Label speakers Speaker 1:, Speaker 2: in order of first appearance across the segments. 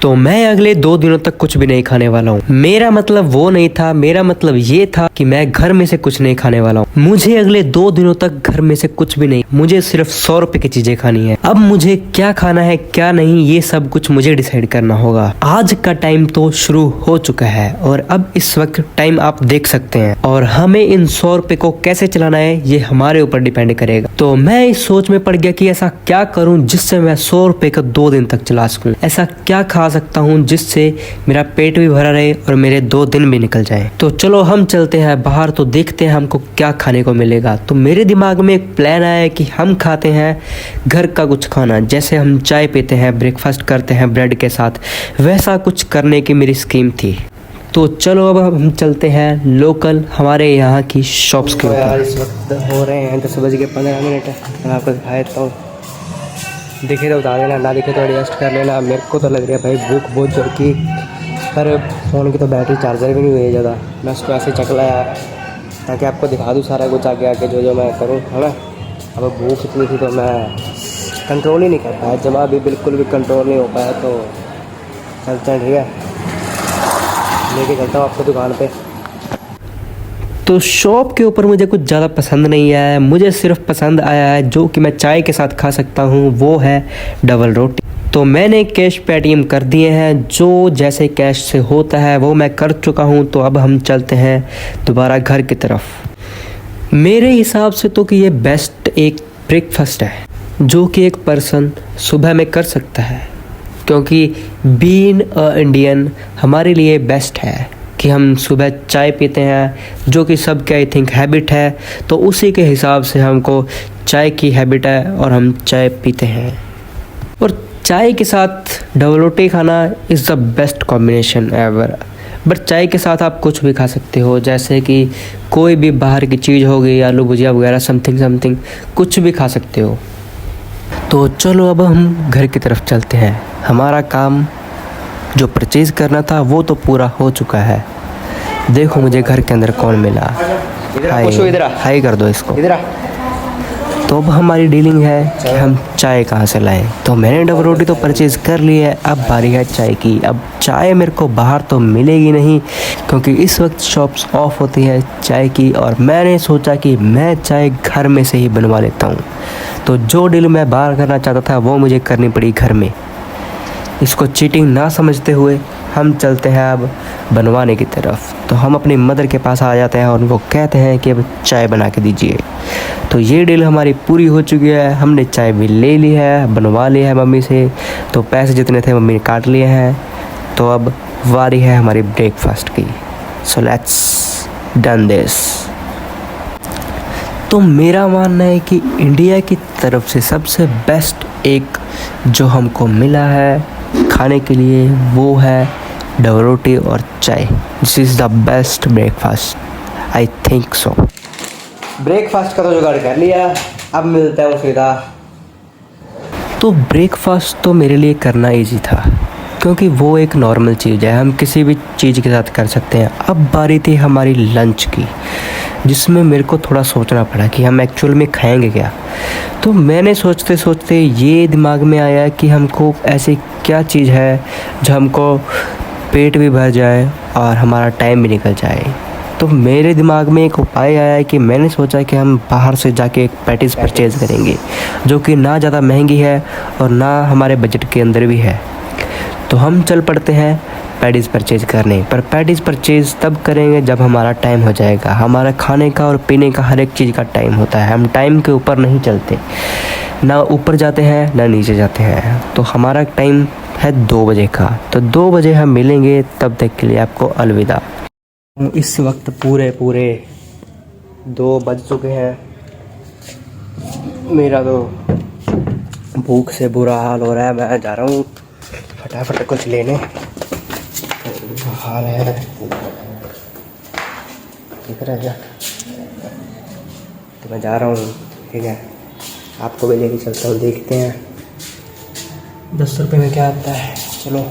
Speaker 1: तो मैं अगले 2 दिनों तक कुछ भी नहीं खाने वाला हूँ। मेरा मतलब वो नहीं था, मेरा मतलब ये था कि मैं घर में से कुछ नहीं खाने वाला हूँ। मुझे अगले 2 दिनों तक घर में से कुछ भी नहीं, मुझे सिर्फ 100 रुपए की चीजें खानी है। अब मुझे क्या खाना है क्या नहीं ये सब कुछ मुझे डिसाइड करना होगा। आज का टाइम तो शुरू हो चुका है और अब इस वक्त टाइम आप देख सकते हैं और हमें इन 100 रुपए को कैसे चलाना है ये हमारे ऊपर डिपेंड करेगा। तो मैं इस सोच में पड़ गया कि ऐसा क्या करूं जिससे मैं 100 रुपए का 2 दिन तक चला सकूं। ऐसा क्या खा सकता हूं जिससे मेरा पेट भी भरा रहे और मेरे 2 दिन भी निकल जाएं। तो चलो हम चलते हैं बाहर, तो देखते हैं हमको क्या खाने को मिलेगा। तो मेरे दिमाग में एक प्लान आया है कि हम खाते हैं घर का कुछ खाना, जैसे हम चाय पीते हैं, ब्रेकफास्ट करते हैं ब्रेड के साथ, वैसा कुछ करने की मेरी स्कीम थी। तो चलो अब हम चलते हैं लोकल हमारे यहाँ की शॉप्स के ऊपर। इस वक्त हो रहे हैं 10:15। मैं आपको दिखाया तो दिखे तो बता देना, ना दिखे तो एडजस्ट कर लेना। मेरे को तो लग रहा है भाई भूख बहुत जोर की, पर फ़ोन की तो बैटरी चार्जर भी नहीं हुई है ज़्यादा। मैं उसको ऐसे चक लाया ताकि आपको दिखा दूँ सारा कुछ आगे आके जो मैं करूँ, है ना। अब भूख इतनी थी तो मैं कंट्रोल ही नहीं कर पाया, जब अभी बिल्कुल भी कंट्रोल नहीं हो पाया। तो चलते हैं, ठीक है, लेके चलता हूँ आपको दुकान पे। तो शॉप के ऊपर मुझे कुछ ज़्यादा पसंद नहीं आया है, मुझे सिर्फ पसंद आया है जो कि मैं चाय के साथ खा सकता हूँ, वो है डबल रोटी। तो मैंने कैश पेटीएम कर दिए हैं, जो जैसे कैश से होता है वो मैं कर चुका हूँ। तो अब हम चलते हैं दोबारा घर की तरफ। मेरे हिसाब से तो कि ये बेस्ट एक ब्रेकफास्ट है जो कि एक पर्सन सुबह में कर सकता है, क्योंकि बीइंग अ इंडियन हमारे लिए बेस्ट है कि हम सुबह चाय पीते हैं, जो कि सबके आई थिंक हैबिट है। तो उसी के हिसाब से हमको चाय की हैबिट है और हम चाय पीते हैं। और चाय के साथ डबल रोटी खाना is the best combination ever. But चाय के साथ आप कुछ भी खा सकते हो, जैसे कि कोई भी बाहर की चीज़ हो गई, आलू भुजिया वगैरह, समथिंग कुछ भी खा सकते हो। तो चलो अब हम घर की तरफ चलते हैं। हमारा काम जो परचेज़ करना था वो तो पूरा हो चुका है। देखो मुझे घर के अंदर कौन मिला, हाय कर दो इसको। तो अब हमारी डीलिंग है कि हम चाय कहाँ से लाएं। तो मैंने डबल रोटी तो परचेज़ कर ली है, अब बारी है चाय की। अब चाय मेरे को बाहर तो मिलेगी नहीं, क्योंकि इस वक्त शॉप्स ऑफ होती है चाय की, और मैंने सोचा कि मैं चाय घर में से ही बनवा लेता हूँ। तो जो डील मैं बाहर करना चाहता था वो मुझे करनी पड़ी घर में। इसको चीटिंग ना समझते हुए हम चलते हैं अब बनवाने की तरफ। तो हम अपनी मदर के पास आ जाते हैं और उनको कहते हैं कि अब चाय बना के दीजिए। तो ये डील हमारी पूरी हो चुकी है, हमने चाय भी ले ली है, बनवा ली है मम्मी से। तो पैसे जितने थे मम्मी ने काट लिए हैं। तो अब वारी है हमारी ब्रेकफास्ट की। So let's done this. तो मेरा मानना है कि इंडिया की तरफ से सबसे बेस्ट एक जो हमको मिला है खाने के लिए वो है डबल रोटी और चाय। This is the best breakfast, I think so. Breakfast का तो जुगाड़ कर लिया, अब मिलता है वो सीधा। तो ब्रेकफास्ट तो मेरे लिए करना इजी था, क्योंकि वो एक नॉर्मल चीज़ है, हम किसी भी चीज़ के साथ कर सकते हैं। अब बारी थी हमारी लंच की, जिसमें मेरे को थोड़ा सोचना पड़ा कि हम एक्चुअल में खाएंगे क्या। तो मैंने सोचते सोचते ये दिमाग में आया कि हमको ऐसी क्या चीज़ है जो हमको पेट भी भर जाए और हमारा टाइम भी निकल जाए। तो मेरे दिमाग में एक उपाय आया कि मैंने सोचा कि हम बाहर से जाके एक पैटीज़ परचेज़ करेंगे, जो कि ना ज़्यादा महंगी है और ना हमारे बजट के अंदर भी है। तो हम चल पड़ते हैं पैटीज़ परचेज़ करने। पर पैटीज़ परचेज़ तब करेंगे जब हमारा टाइम हो जाएगा। हमारा खाने का और पीने का हर एक चीज़ का टाइम होता है, हम टाइम के ऊपर नहीं चलते, ना ऊपर जाते हैं ना नीचे जाते हैं। तो हमारा टाइम है 2 बजे का, तो 2 बजे हम मिलेंगे। तब तक के लिए आपको अलविदा। इस वक्त पूरे 2 बज चुके हैं। मेरा तो भूख से बुरा हाल हो रहा है। मैं जा रहा हूँ फटाफट कुछ लेने। हाल है दिख रहा है क्या? तो मैं जा रहा हूँ, ठीक है, आपको भी लेके चलता हूँ। देखते हैं 10 रुपये में क्या आता है। चलो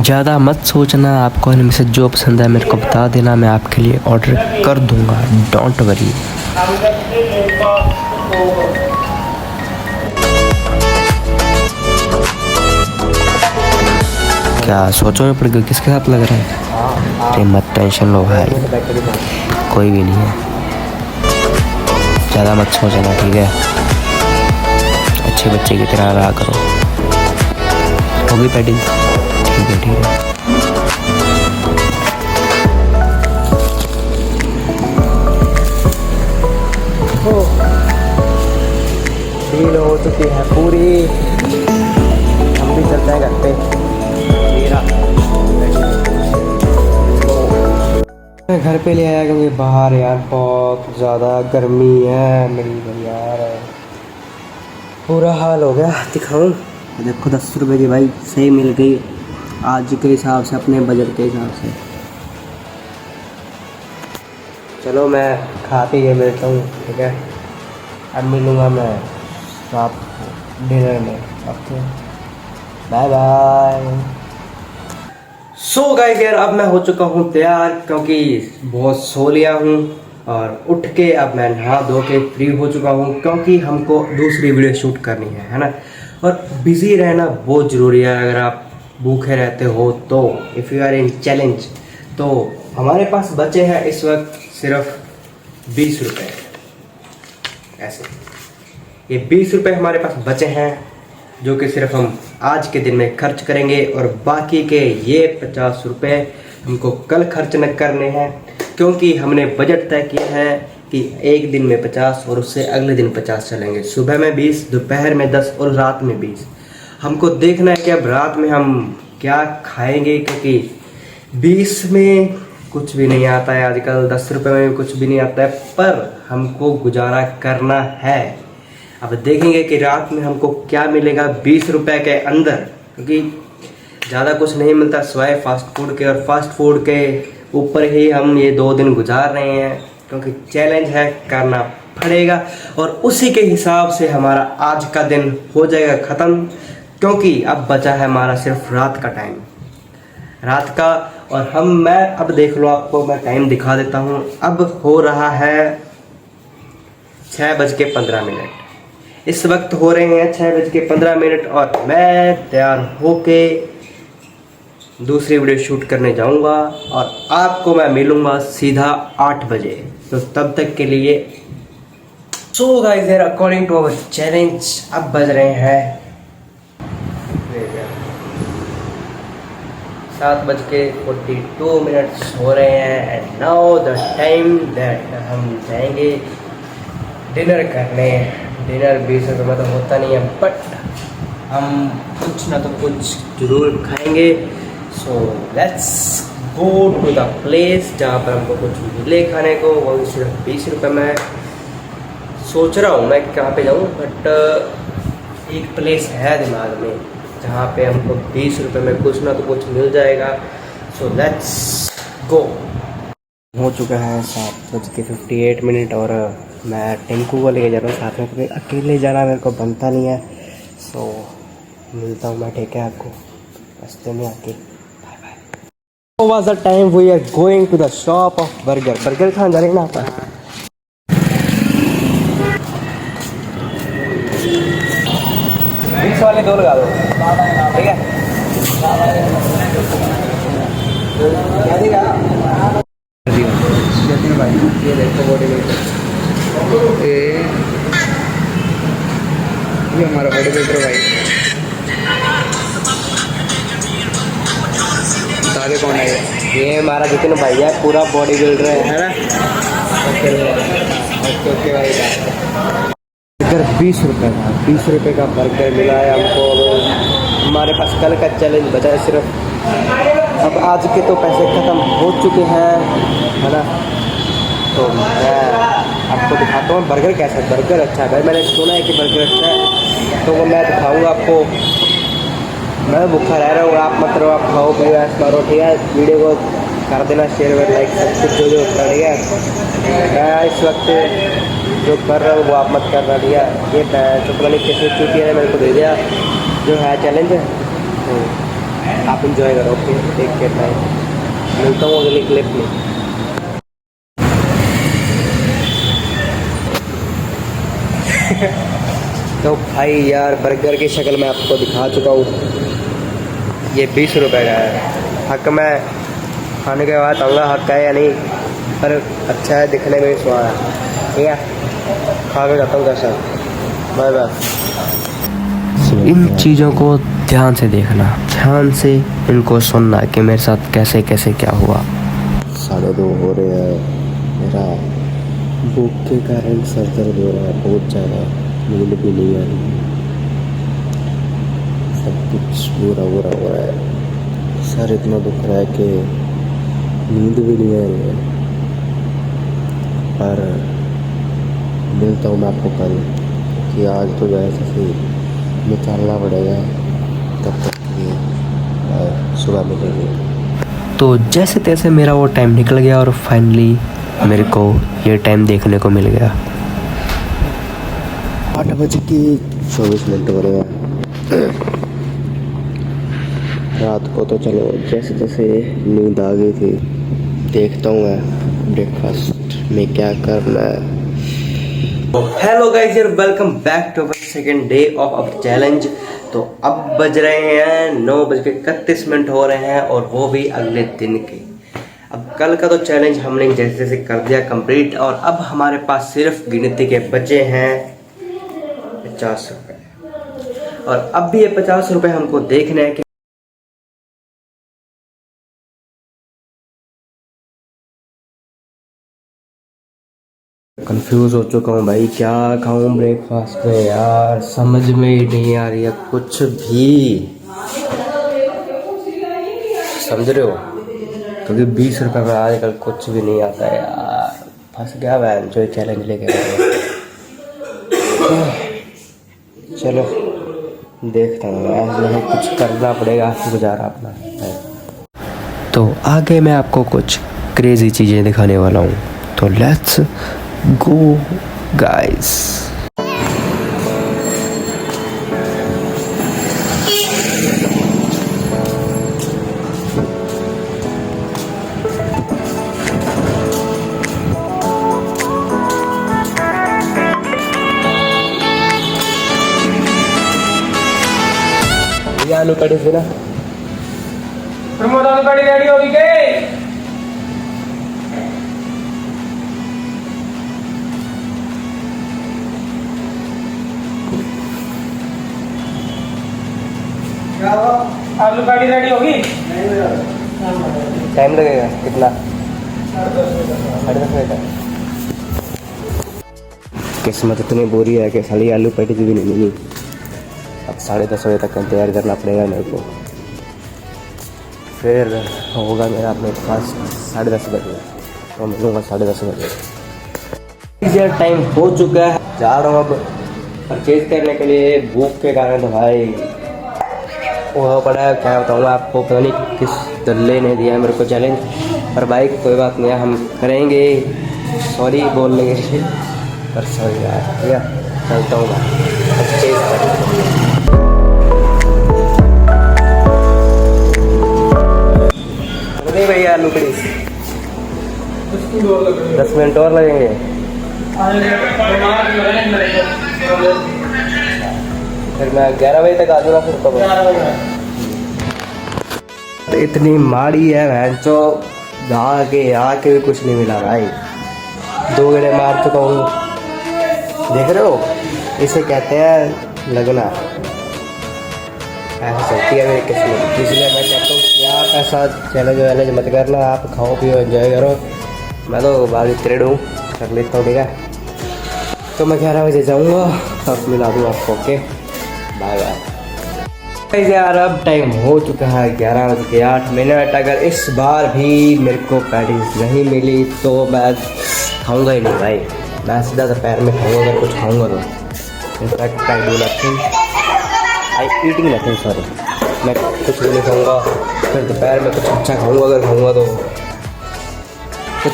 Speaker 1: ज़्यादा मत सोचना, आपको इनमें से जो पसंद है मेरे को बता देना, मैं आपके लिए ऑर्डर कर दूंगा, डोंट वरी। क्या सोचो में पड़ गए, किसके साथ लग रहा है? अरे मत टेंशन लो भाई, कोई भी नहीं है, ज़्यादा मत सोचना, ठीक है? अच्छे बच्चे की तरह रहा करो। होगी पैडिंग? ठीक है, ठीक है। डील हो चुकी है पूरी, हम भी चलते हैं घर पे। मैं घर पे ले आया क्योंकि बाहर यार बहुत ज़्यादा गर्मी है मेरी भाई यार, पूरा हाल हो गया। दिखाऊं? देखो 10 रुपये की भाई सही मिल गई आज के हिसाब से, अपने बजट के हिसाब से। चलो मैं खा पी के मिलता हूँ, ठीक है? अब मिलूँगा मैं रात डिनर में आपको। Bye bye. सो गाइस यार अब मैं हो चुका हूँ तैयार, क्योंकि बहुत सो लिया हूँ और उठ के अब मैं नहा धो के फ्री हो चुका हूँ, क्योंकि हमको दूसरी वीडियो शूट करनी है ना? और बिजी रहना बहुत ज़रूरी है। अगर आप भूखे रहते हो तो if you are in challenge, तो हमारे पास बचे हैं इस वक्त सिर्फ 20 रुपये। ऐसे ये 20 रुपये हमारे पास बचे हैं, जो कि सिर्फ हम आज के दिन में खर्च करेंगे, और बाकी के ये 50 रुपये हमको कल खर्च न करने हैं, क्योंकि हमने बजट तय किया है कि एक दिन में 50 और उससे अगले दिन 50 चलेंगे। सुबह में 20, दोपहर में 10 और रात में 20। हमको देखना है कि अब रात में हम क्या खाएंगे, क्योंकि 20 में कुछ भी नहीं आता है आजकल, 10 रुपये में भी कुछ भी नहीं आता है, पर हमको गुजारा करना है। अब देखेंगे कि रात में हमको क्या मिलेगा 20 रुपये के अंदर, क्योंकि ज़्यादा कुछ नहीं मिलता सिवाय फास्ट फूड के, और फास्ट फूड के ऊपर ही हम ये 2 दिन गुजार रहे हैं, क्योंकि चैलेंज है, करना पड़ेगा। और उसी के हिसाब से हमारा आज का दिन हो जाएगा ख़त्म, क्योंकि अब बचा है हमारा सिर्फ रात का टाइम, रात का। और मैं अब देख लो, आपको मैं टाइम दिखा देता हूँ। अब हो रहा है 6:15। इस वक्त हो रहे हैं 6:15, और मैं तैयार होके दूसरी वीडियो शूट करने जाऊंगा, और आपको मैं मिलूंगा सीधा 8 बजे। तो तब तक के लिए सो गाइस यार, अकॉर्डिंग टू अवर चैलेंज अब बज रहे हैं 7:42 हो रहे हैं, and now the time that हम जाएंगे डिनर करने। डिनर 20 रुपये तो होता नहीं है, बट हम कुछ ना तो कुछ जरूर खाएंगे। So let's go to the place जहाँ पर हमको कुछ मिले खाने को, वो भी सिर्फ 20 रुपये में। सोच रहा हूँ मैं कहाँ पे जाऊँ, बट एक प्लेस है दिमाग में जहाँ पे हमको 20 रुपये में कुछ ना तो कुछ मिल जाएगा। सो लेट्स गो। हो चुका है 7:58, और मैं टेंकू को लेके जा रहा हूँ साथ में, क्योंकि अकेले जाना मेरे को बनता नहीं है। सो मिलता हूँ मैं, ठीक है, आपको रास्ते में आके। Bye bye. Was the time we are going to the shop of burger. Burger खाने जा रहे हैं ना आप? 20 वाले 2 लगा दो, ठीक है? भाई ये देखो बॉडी बिल्डर, ये हमारा बॉडी बिल्डर भाई। सारे कौन है? ये हमारा जितने भाई है, पूरा बॉडी बिल्डर है ना? ओके ओके भाई। बर्गर 20 रुपये का, 20 रुपये का बर्गर मिला है हमको। हमारे पास कल का चैलेंज बचा है सिर्फ, अब आज के तो पैसे ख़त्म हो चुके हैं, है ना? तो मैं आपको दिखाता हूँ बर्गर कैसा है। बर्गर अच्छा है भाई, मैंने सुना है कि बर्गर अच्छा है, तो वो मैं दिखाऊँगा आपको। मैं भूखा रह रहा हूँ, आप मत रहो, आप खाओ पियो ऐश मारो, ठीक है? वीडियो को कर देना शेयर और लाइक, सब कुछ जो होता है, ठीक है? मैं इस वक्त जो कर रहा हूँ वो आप मत करना, ठीक है? ये चुपला नहीं कैसे चुकी है, मेरे को दे दिया जो है चैलेंज। तो आप इंजॉय करो। Okay, take care, bye. मिलता हूँ अगले क्लिप में। तो भाई यार, बर्गर की शक्ल मैं आपको दिखा चुका हूँ। ये 20 रुपए का है। हक मैं खाने के बाद आऊँगा, हक है या नहीं, पर अच्छा है, दिखने में भी स्वाद है। ठीक है, खा के जाता हूँ कैसा। Bye bye. इन चीज़ों को ध्यान से देखना, ध्यान से इनको सुनना कि मेरे साथ कैसे कैसे क्या हुआ। 2:30 हो रहे हैं। मेरा भूख के कारण सर दर्द हो रहा है बहुत ज़्यादा, नींद भी नहीं आ रही, सब कुछ बुरा बुरा हो रहा है। सर इतना दुख रहा है कि नींद भी नहीं आ रही है। पर मिलता हूँ मैं आपको कल, कि आज तो वैसे ही निकालना पड़ेगा, तब तक ये सुबह मिलेंगे। तो जैसे तैसे मेरा वो टाइम निकल गया और फाइनली मेरे को ये टाइम देखने को मिल गया। 8:24 हो रहे हैं। रात को तो चलो जैसे तैसे नींद आ गई थी। देखता हूँ मैं ब्रेकफास्ट में क्या करना है। Hello guys, welcome back to our second day of our challenge. तो अब बज रहे हैं 9:31 हो रहे हैं, और वो भी अगले दिन के। अब कल का तो चैलेंज हमने जैसे जैसे कर दिया कंप्लीट, और अब हमारे पास सिर्फ गिनती के बचे हैं 50 रुपए। और अब भी ये 50 रुपए हमको देखने हैं कि कंफ्यूज हो चुका हूँ भाई, क्या खाऊं ब्रेकफास्ट में यार, समझ में ही नहीं आ रही है कुछ भी। समझ रहे हो, क्योंकि 20 रुपए में आजकल कुछ भी नहीं आता है यार। फंस गया मैं जो चैलेंज लेके आया। चलो देखता हूँ, ऐसे कुछ करना पड़ेगा, गुजारा अपना। तो आगे मैं आपको कुछ क्रेजी चीज़ें दिखाने वाला हूँ, तो लेट्स गो गाइस। ये आलू कड़ी से ना
Speaker 2: प्रमोद, आलू कड़ी रेडी होगी के? आलू कड़ी रेडी होगी?
Speaker 1: टाइम लगेगा कितना? 10:30 मिनट। किस्मत इतनी बुरी है कि साली आलू पैटी भी नहीं मिली। अब 10:30 बजे तक इंतजार करना पड़ेगा मेरे को, फिर होगा मेरा ब्रेकफास्ट 10:30 बजे, तो मिलूँगा 10:30 बजे। टाइम हो चुका है, जा रहा हूँ अब परचेज करने के लिए। भूख के कारण तो भाई वो पड़ा है, क्या बताऊँ आपको, पता नहीं किस दल्ले ने दिया है मेरे को चैलेंज। पर भाई कोई बात नहीं है, हम करेंगे, सॉरी बोल लेंगे, पर सॉरी यार। भैया चलता हूँ मैं परचेज करने। नहीं भैया, आलू कड़ी 10 मिनट और लगेंगे। फिर मैं 11 बजे तक आ जाऊँगा। फिर कब? तो इतनी माड़ी है भैंचो, आके आके भी कुछ नहीं मिला भाई। 2 गेड़े मार चुका हूँ, देख रहे हो, इसे कहते हैं लगना। ऐसा चलती है मेरी किस्मत, इसलिए मैं कहता हूँ कि आप ऐसा चैलेंज वैलेंज मत करना, आप खाओ पियो एंजॉय करो। मैं तो बागी क्रेड हूँ, कर लेता हूँ, ठीक है। तो मैं 11 बजे जाऊँगा, तब मिला दूँ आपको। ओके, बाय बाय यार। अब टाइम हो चुका है 11:08। अगर इस बार भी मेरे को पैटीज नहीं मिली तो मैं खाऊंगा ही नहीं भाई। मैं सीधा दोपहर में खाऊंगा, अगर कुछ खाऊंगा तो। In fact I do nothing, I eating nothing, sorry. मैं कुछ भी नहीं खाऊंगा, फिर दोपहर में कुछ अच्छा खाऊंगा अगर खाऊंगा तो।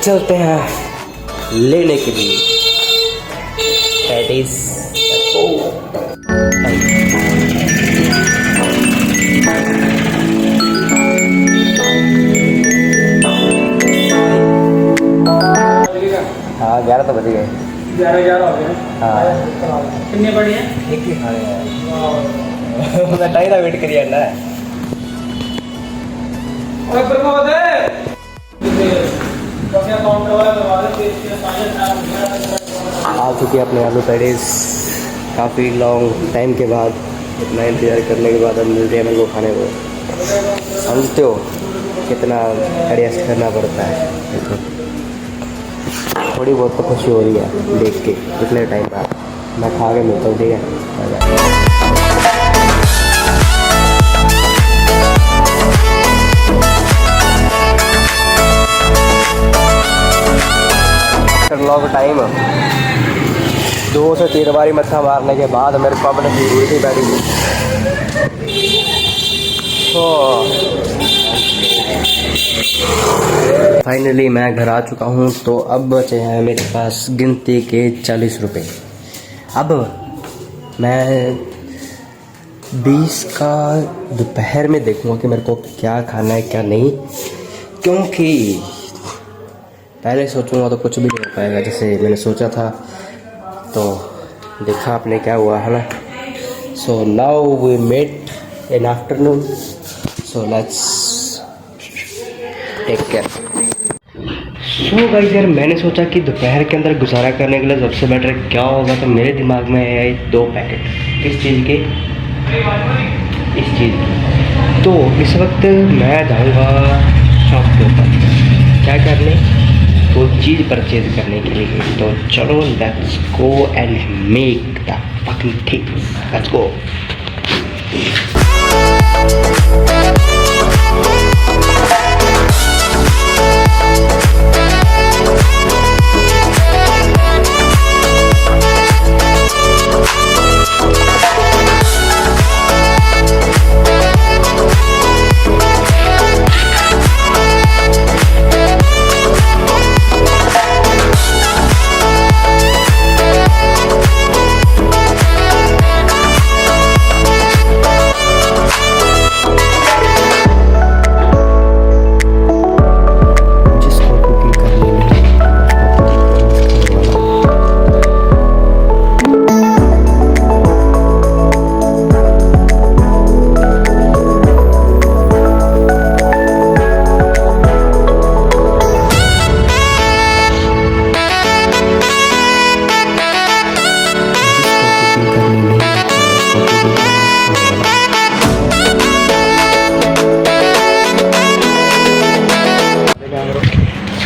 Speaker 1: चलते हैं लेने के लिए पैटीज। हाँ 11 तो बज गए।
Speaker 2: 11 हो गए।
Speaker 1: हाँ
Speaker 2: कितने बड़ी हैं?
Speaker 1: एक ही खाने हैं। मैं टाइम वेट करिए ना।
Speaker 2: ओए प्रमोद क्या काउंटर वाला करवा दे इसके सारे
Speaker 1: आ चुके हैं अपने आलू पेड़ीज। काफ़ी लॉन्ग टाइम के बाद इतना इंतज़ार करने के बाद अब मिलते हैं मेरे को खाने को। समझते हो कितना एडजस्ट करना पड़ता है। देखो थोड़ी बहुत तो खुशी हो रही है देख के इतने टाइम बाद। मैं खा के मिलता हूँ, ठीक है। लॉन्ग टाइम 2 से 3 बारी मत्था मारने के बाद मेरे को अपने सिक्योरिटी बैठी थी। फाइनली मैं घर आ चुका हूँ। तो अब बचे हैं मेरे पास गिनती के 40 रुपये। अब मैं 20 का दोपहर में देखूँगा कि मेरे को क्या खाना है क्या नहीं, क्योंकि पहले सोचूंगा तो कुछ भी नहीं हो पाएगा जैसे मैंने सोचा था। तो देखा आपने क्या हुआ है ना। So now we met in afternoon, so let's take care. So guys यार मैंने सोचा कि दोपहर के अंदर गुजारा करने के लिए सबसे बेटर क्या होगा, तो मेरे दिमाग में आए 2 पैकेट। किस चीज़ के? इस चीज़ की। तो इस वक्त मैं जाऊँगा शॉप के ऊपर क्या करने, वो चीज़ परचेज करने के लिए। तो चलो let's go and make the fucking things, let's go.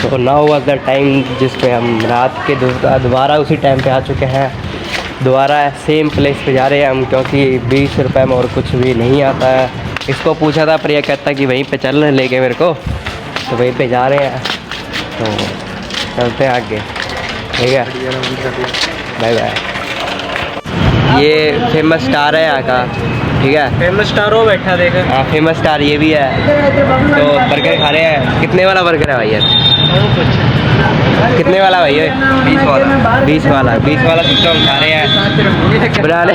Speaker 1: तो नाउ वाज द टाइम जिस पे हम रात के दोबारा उसी टाइम पे आ चुके हैं। दोबारा सेम प्लेस पे जा रहे हैं हम, क्योंकि 20 रुपये में और कुछ भी नहीं आता है। इसको पूछा था प्रिया कहता कि वहीं पे चल लेके मेरे को, तो वहीं पे जा रहे हैं। तो चलते हैं आगे, ठीक है। Bye bye. ये फेमस स्टार है यहाँ का, ठीक है।
Speaker 2: फेमस स्टार हो बैठा देख।
Speaker 1: हाँ फेमस स्टार ये भी है। तो बर्गर खा रहे हैं। कितने वाला बर्गर है भाई यार? कितने वाला भाई है? 20 वाला। 20 वाला 20 वाला सिस्टम खा रहे हैं बना ले।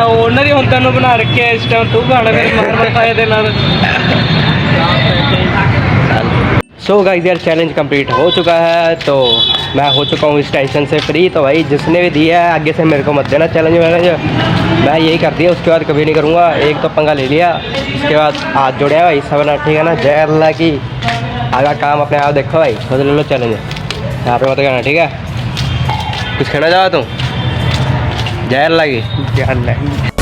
Speaker 2: ओनर ही होता ना बना रखे इस टाइम तू खाना फिर मार मार खाए देना।
Speaker 1: सो गाइस यार चैलेंज कंप्लीट हो चुका है। तो मैं हो चुका हूँ इस टेंशन से फ्री। तो भाई जिसने भी दिया है आगे से मेरे को मत देना चैलेंज मैं यही कर दिया, उसके बाद कभी नहीं करूँगा। एक तो पंगा ले लिया, उसके बाद हाथ जोड़े भाई सब ना, ठीक है ना। जय अल्लाह की आगा काम अपने आप देखो भाई, खुद ले लो चैलेंज, यहाँ पे मत करना, ठीक है। कुछ कहना चाहो तुम? जय अल्लाह की।
Speaker 2: जय अल्लाह।